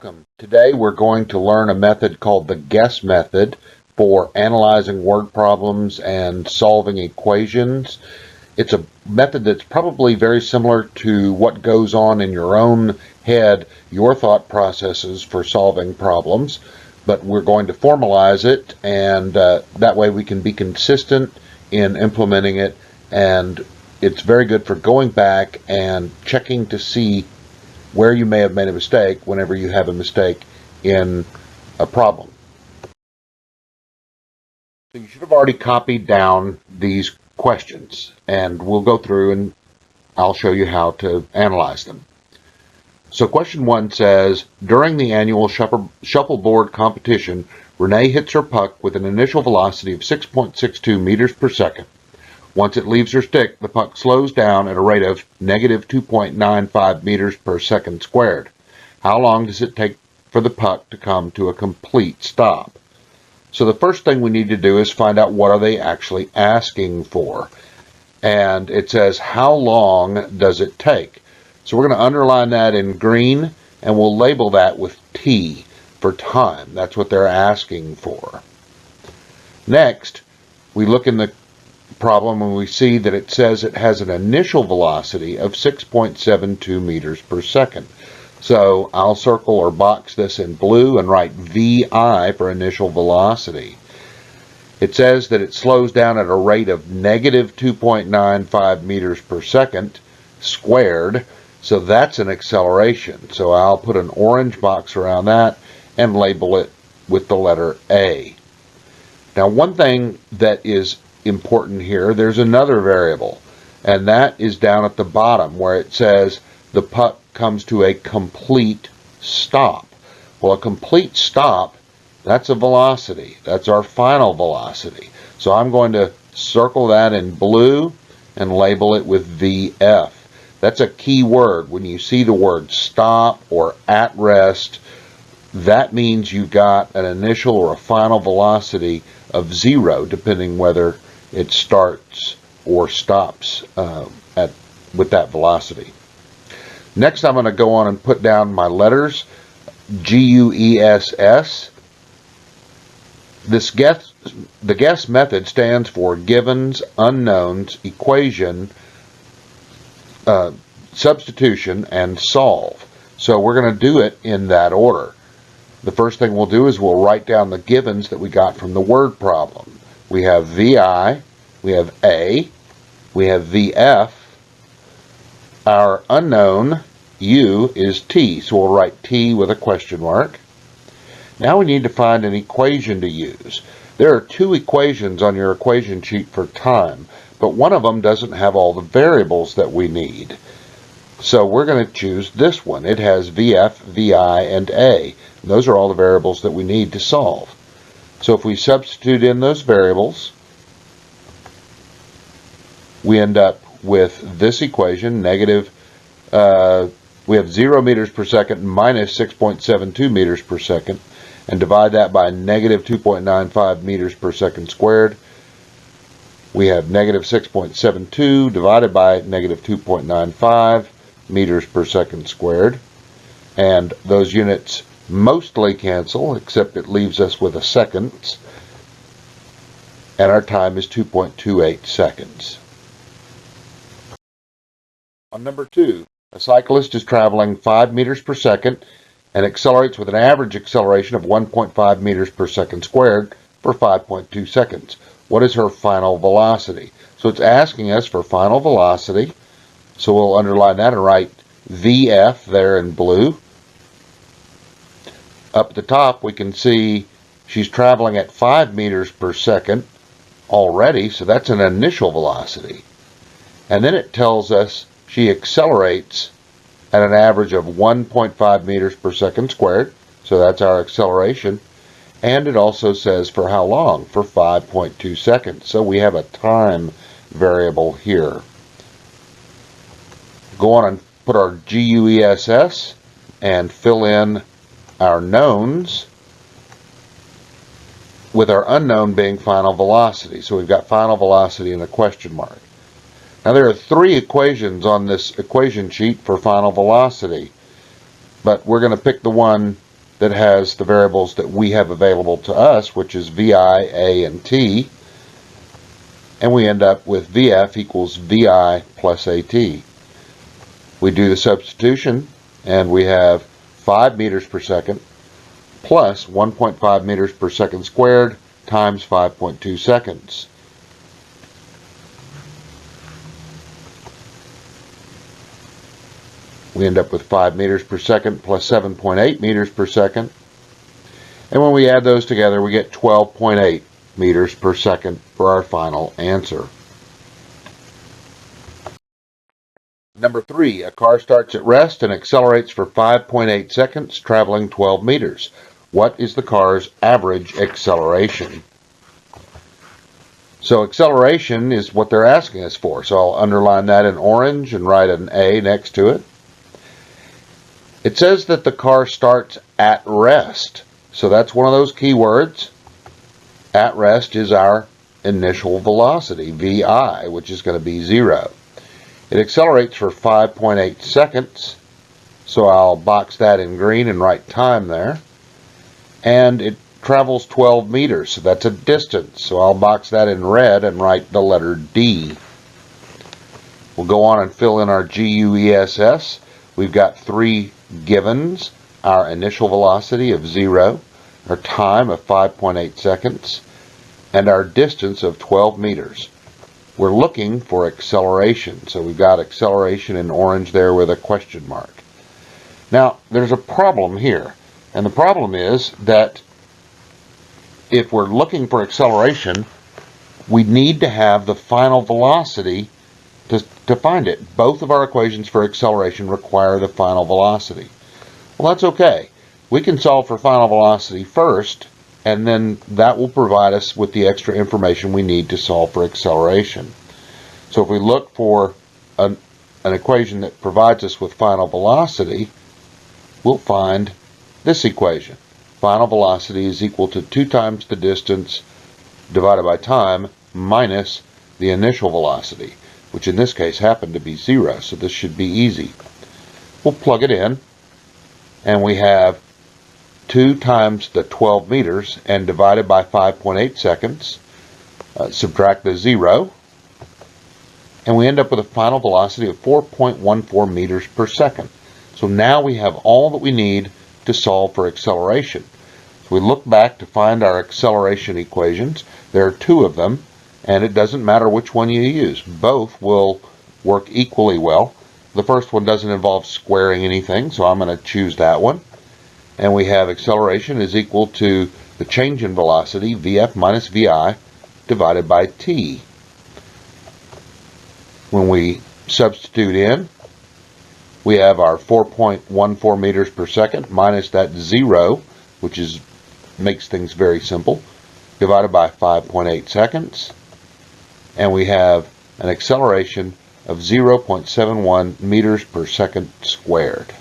Welcome. Today we're going to learn a method called the GUESS method for analyzing word problems and solving equations. It's a method that's probably very similar to what goes on in your own head, your thought processes for solving problems, but we're going to formalize it, and that way we can be consistent in implementing it, and it's very good for going back and checking to see where you may have made a mistake whenever you have a mistake in a problem. So you should have already copied down these questions, and we'll go through and I'll show you how to analyze them. So question 1 says, during the annual shuffleboard competition, Renee hits her puck with an initial velocity of 6.62 meters per second. Once it leaves her stick, the puck slows down at a rate of negative 2.95 meters per second squared. How long does it take for the puck to come to a complete stop? So the first thing we need to do is find out what are they actually asking for. And it says, how long does it take? So we're going to underline that in green, and we'll label that with T for time. That's what they're asking for. Next, we look in the problem and we see that it says it has an initial velocity of 6.72 meters per second. So I'll circle or box this in blue and write VI for initial velocity. It says that it slows down at a rate of negative 2.95 meters per second squared, so that's an acceleration. So I'll put an orange box around that and label it with the letter A. Now, one thing that is important here, there's another variable, and that is down at the bottom where it says the puck comes to a complete stop. Well, a complete stop, that's a velocity. That's our final velocity. So I'm going to circle that in blue and label it with VF. That's a key word. When you see the word stop or at rest, that means you've got an initial or a final velocity of 0, depending whether it starts or stops with that velocity. Next, I'm going to go on and put down my letters, GUESS. The GUESS method stands for Givens, Unknowns, Equation, Substitution, and Solve. So we're going to do it in that order. The first thing we'll do is we'll write down the givens that we got from the word problem. We have VI, we have A, we have VF. Our unknown, U, is T, so we'll write T with a question mark. Now we need to find an equation to use. There are 2 equations on your equation sheet for time, but one of them doesn't have all the variables that we need. So we're going to choose this one. It has VF, VI, and A. And those are all the variables that we need to solve. So if we substitute in those variables, we end up with this equation, we have 0 meters per second minus 6.72 meters per second, and divide that by negative 2.95 meters per second squared. We have negative 6.72 divided by negative 2.95 meters per second squared, and those units mostly cancel, except it leaves us with a seconds, and our time is 2.28 seconds. On number 2, a cyclist is traveling 5 meters per second and accelerates with an average acceleration of 1.5 meters per second squared for 5.2 seconds. What is her final velocity? So it's asking us for final velocity, so we'll underline that and write VF there in blue. Up at the top we can see she's traveling at 5 meters per second already, so that's an initial velocity. And then it tells us she accelerates at an average of 1.5 meters per second squared, so that's our acceleration. And it also says for how long, for 5.2 seconds. So we have a time variable here. Go on and put our GUESS and fill in our knowns, with our unknown being final velocity. So we've got final velocity and a question mark. Now there are 3 equations on this equation sheet for final velocity, but we're going to pick the one that has the variables that we have available to us, which is VI, A, and T, and we end up with VF equals VI plus AT. We do the substitution, and we have 5 meters per second plus 1.5 meters per second squared times 5.2 seconds. We end up with 5 meters per second plus 7.8 meters per second. And when we add those together, we get 12.8 meters per second for our final answer. Number 3, a car starts at rest and accelerates for 5.8 seconds, traveling 12 meters. What is the car's average acceleration? So acceleration is what they're asking us for. So I'll underline that in orange and write an A next to it. It says that the car starts at rest. So that's one of those key words. At rest is our initial velocity, VI, which is going to be 0. It accelerates for 5.8 seconds. So I'll box that in green and write time there. And it travels 12 meters. So that's a distance. So I'll box that in red and write the letter D. We'll go on and fill in our GUESS. We've got 3 givens: our initial velocity of 0, our time of 5.8 seconds, and our distance of 12 meters. We're looking for acceleration, so we've got acceleration in orange there with a question mark. Now, there's a problem here, and the problem is that if we're looking for acceleration, we need to have the final velocity to find it. Both of our equations for acceleration require the final velocity. Well, that's okay. We can solve for final velocity first, and then that will provide us with the extra information we need to solve for acceleration. So if we look for an equation that provides us with final velocity, we'll find this equation. Final velocity is equal to 2 times the distance divided by time minus the initial velocity, which in this case happened to be 0, so this should be easy. We'll plug it in, and we have 2 times the 12 meters and divided by 5.8 seconds. Subtract the 0, and we end up with a final velocity of 4.14 meters per second. So now we have all that we need to solve for acceleration. So we look back to find our acceleration equations. There are 2 of them, and it doesn't matter which one you use. Both will work equally well. The first one doesn't involve squaring anything, so I'm going to choose that one. And we have acceleration is equal to the change in velocity, VF minus VI, divided by T. When we substitute in, we have our 4.14 meters per second minus that 0, which makes things very simple, divided by 5.8 seconds. And we have an acceleration of 0.71 meters per second squared.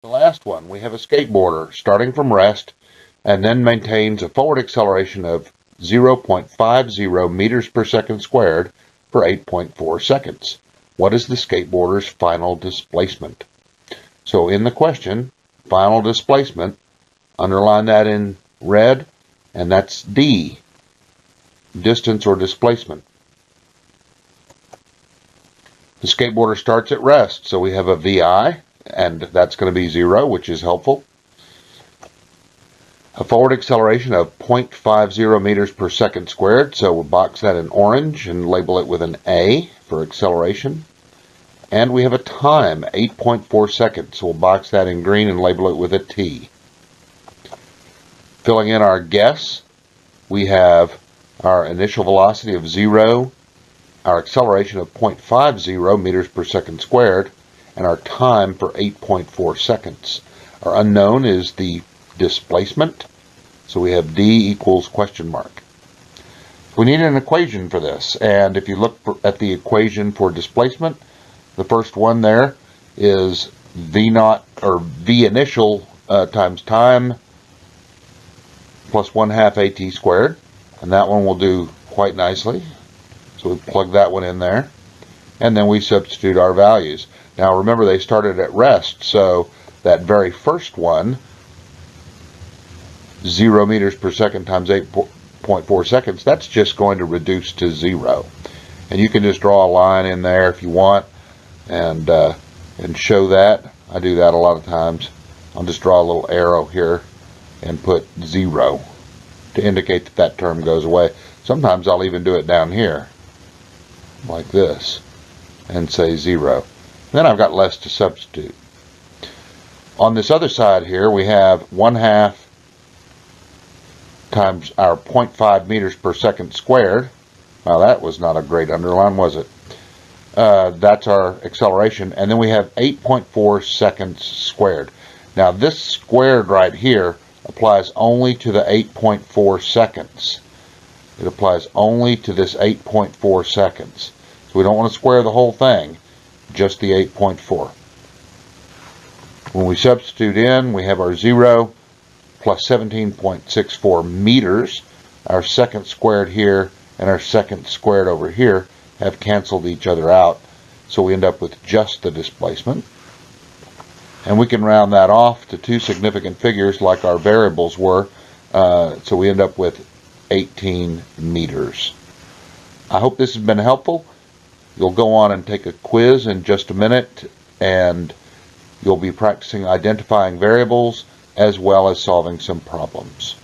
The last one, we have a skateboarder starting from rest and then maintains a forward acceleration of 0.50 meters per second squared for 8.4 seconds. What is the skateboarder's final displacement? So in the question, final displacement, underline that in red, and that's D, distance or displacement. The skateboarder starts at rest, so we have a VI, and that's going to be 0, which is helpful. A forward acceleration of 0.50 meters per second squared, so we'll box that in orange and label it with an A for acceleration. And we have a time, 8.4 seconds, so we'll box that in green and label it with a T. Filling in our guess, we have our initial velocity of 0, our acceleration of 0.50 meters per second squared, and our time for 8.4 seconds. Our unknown is the displacement, so we have D equals question mark. We need an equation for this, and if you look at the equation for displacement, the first one there is V naught, or V initial times time plus 1/2 AT squared, and that one will do quite nicely. So we plug that one in there. and then we substitute our values. Now remember, they started at rest, so that very first one, 0 meters per second times 8.4 seconds, that's just going to reduce to 0. And you can just draw a line in there if you want and show that. I do that a lot of times. I'll just draw a little arrow here and put 0 to indicate that that term goes away. Sometimes I'll even do it down here like this and say 0. Then I've got less to substitute. On this other side here, we have 1/2 times our 0.5 meters per second squared. Now that was not a great underline, was it? That's our acceleration. And then we have 8.4 seconds squared. Now this squared right here applies only to the 8.4 seconds. It applies only to this 8.4 seconds. So we don't want to square the whole thing, just the 8.4. When we substitute in, we have our 0 plus 17.64 meters. Our second squared here and our second squared over here have canceled each other out, so we end up with just the displacement. And we can round that off to two significant figures like our variables were, so we end up with 18 meters. I hope this has been helpful. You'll go on and take a quiz in just a minute, and you'll be practicing identifying variables as well as solving some problems.